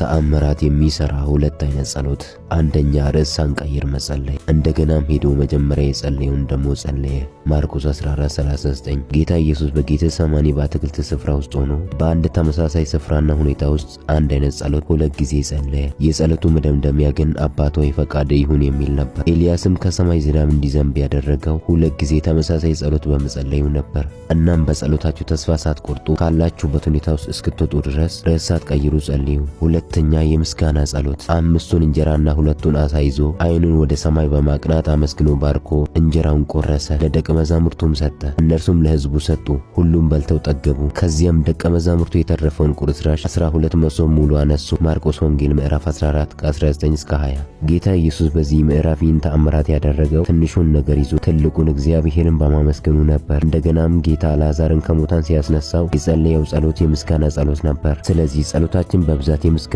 ተአምራት የሚሰራ ሁለት አይነት ጸሎት። አንደኛ ርዕስ ሳንቀይር መጸለይ። እንደገናም ሄዶ መጀመሪያ የጸለየውን ደግሞ ጸለየ። ማርቆስ 14:39 ጌታ ኢየሱስ በጌቴሰማኒ በአትክልት ስፍራ ውስጥ ሆኖ በአንድ ተመሳሳይ ስፍራና ሁኔታ ውስጥ አንድ አይነት ጸሎት ሁለት ጊዜ ጸለየ። የጸሎቱ መደምደሚያ ግን አባት ሆይ ፈቃድህ ይሁን የሚል ነበር። ኤልያስም ከሰማይ ዝናብ እንዲዘንብ ያደረገው ሁለት ጊዜ ተመሳሳይ ጸሎት በመጸለዩ ነበር። እናም በጸሎታችሁ ተስፋ ሳትቆርጡ ካላችሁበት ሁኔታ ውስጥ እስክትወጡ ድረስ ርዕስ ሳትቀይሩ ጸልዩ። ሁለተኛ የምስጋና ጸሎት። 5 እንጀራና 2 ዓሣ ይዞ ዓይኑን ወደ ሰማይ በማቅናት አመስግኖ ባርኮ እንጀራውን ቆረሰ፣ ለደቀ መዛሙርቱም ሰጠ። እነርሱም ለሕዝቡ ሰጡ። ሁሉም በልተው ጠገቡ። ከዚያም ደቀ መዛሙርቱ የተረፈውን ቁርስራሽ 12 መሶብ ሙሉ አነሱ። ማርቆስ ወንጌል ምዕራፍ 14 ከ19-20። ጌታ ኢየሱስ በዚህ ምዕራፍ ይህን ተአምራት ያደረገው ትንሹን ነገር ይዞ ትልቁን እግዚአብሔርን በማመስገኑ ነበር። እንደገናም ጌታ አልዓዛርን ከሙታን ሲያስነሳው የጸለየው ጸሎት የምስጋና ጸሎት ነበር። ስለዚህ ጸሎታችን በብዛት የምስጋና